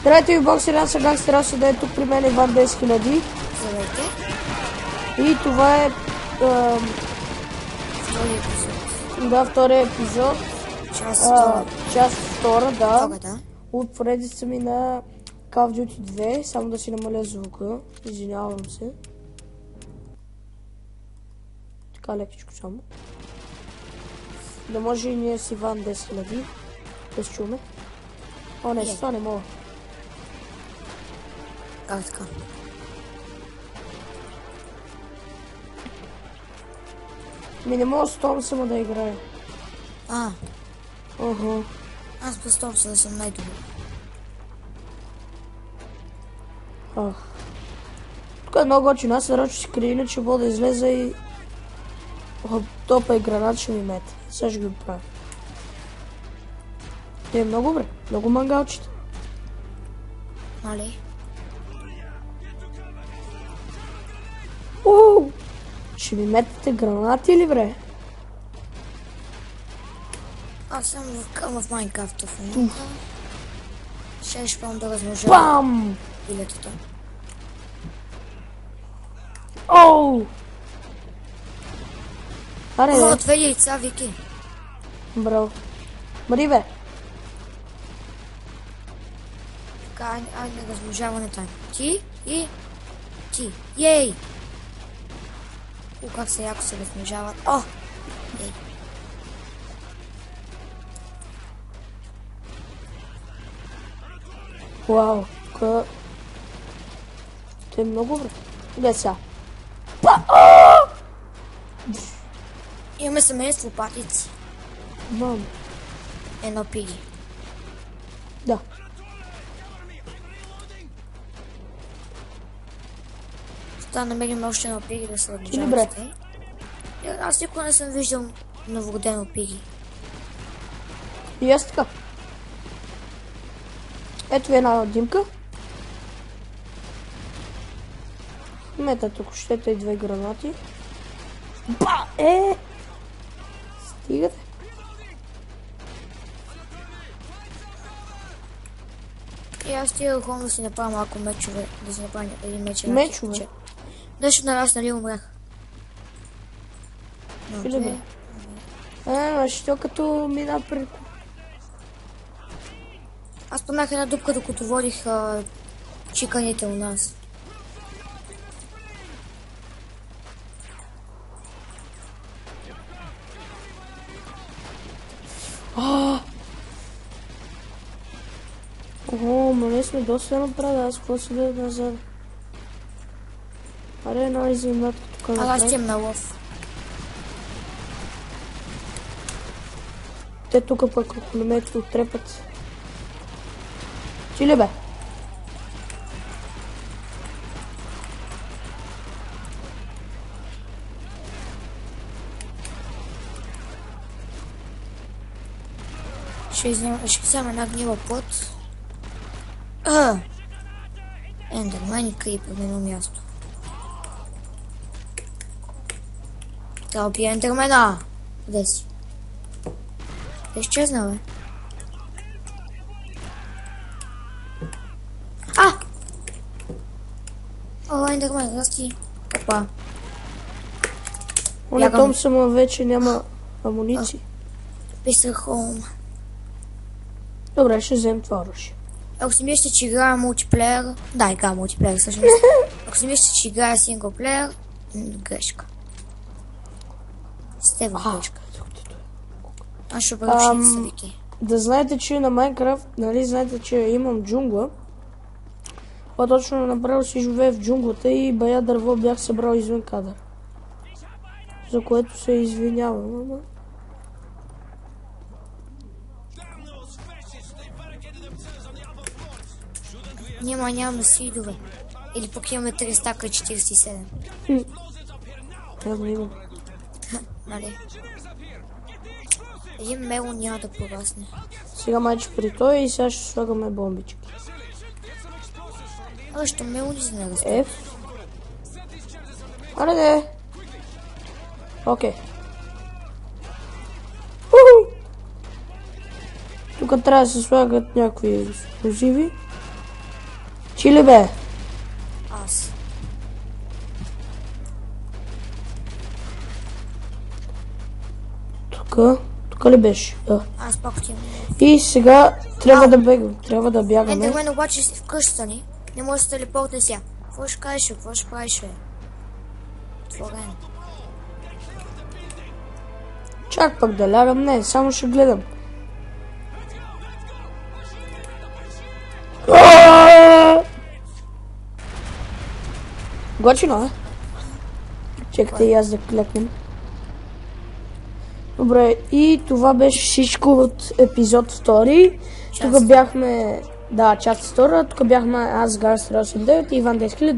Здравейте ви, боксери, аз съм Гангстер Асо, да е тук при мен Иван 10 000. Здравейте. И това е... Втори епизод. Да, втория епизод. Част втора, да. От поредица ми на Call of Duty 2. Само да си намаля звука. Извинявам се. Така лекичко само. Да може и ние с Иван 10 000 да се чуме. О, не, това не мога. Как така? Ми не мога с Томсъна да играя. Аз без Томсъна съм най-добър. Тук е много готино, аз ръчо си крия, иначе мога да излеза и... Топа и гранат ще ми мете. Сега ще ги правя. Е, много добре, много мангалчета. Нали? Ще ми метете гранати ли, бре? Аз съм в Майнкрафт в момента. Ще пробвам да размножа Бам! билетата. Оу! Аре, бе. Две яйца, Вики. Браво. Мари, бе. Така, айде размножаване тайм. Ти и ти. Ей! Как се яко се размножават. Ей! Вау, те е много добре. Иде сега. Имаме семейство патици. Мам. Едно пиги. Да. Да намерим още едно пиги да се Добре. размножават. Аз никога не съм виждал новородено пиги. И аз така. Ето ви една димка. Мета тук щете и две гранати. Ба! Стигате. И аз стига хубаво да си направя малко мечове, да си направя един меч. Мечове? Нещо на раз, нали умрях. Добре. Що като мина пред... Аз спънах една дупка, докато водих чиканите у нас. Ние сме доста направи, аз какво си да назад. Аре, една изненадка тук направи. Аз имам на лов. Те тук пък кулеметите оттрепат. Ти ли бе? Ще взема една гнила плът. Ендермен и крипър на едно място. Трябва да убия ендермена! Къде си? Те изчезна, бе. Ендермен, расти. Опа. На Томсъна вече няма амуниции. Писах хоум. Добре, ще взем това оръжие. Ако си мислите, че играя мултиплеер... Да, играя мултиплеер, всъщност. Ако си мислите, че играя синглплеер... Грешка. Сте в грешка. Аз ще обръчни са, Вики. Да знаете, че на Майнкрафт, нали знаете, че имам джунгла. По-точно направо си живее в джунглата и бая дърво бях събрал извън кадър. За което се извинявам, ама... Нямаме сидове. Или пък имаме 3 стака 47. Имам. Нали? Един мелон няма да порасне. Сега майче при той и сега ще слагаме бомбички. Що мелони за не расте? Аре де! Окей. Тук трябва да се слагат някакви експлозиви. Ти ли бе? Аз. Тук ли беше? Аз пак отивам. И сега трябва да бягаме. Ендермен обаче си в къщата ни. Не може да се телепортне сега. Какво ще кажеш, бе? Какво ще правиш, бе? Отворен. Чак пък да лягам, не, само ще гледам. Готино, е? Чекайте и аз да клекнем. Добре, и това беше всичко от епизод 2. Тук бяхме... Да, част 2. Тук бяхме аз, Гарс 89 и Иван Дескелет.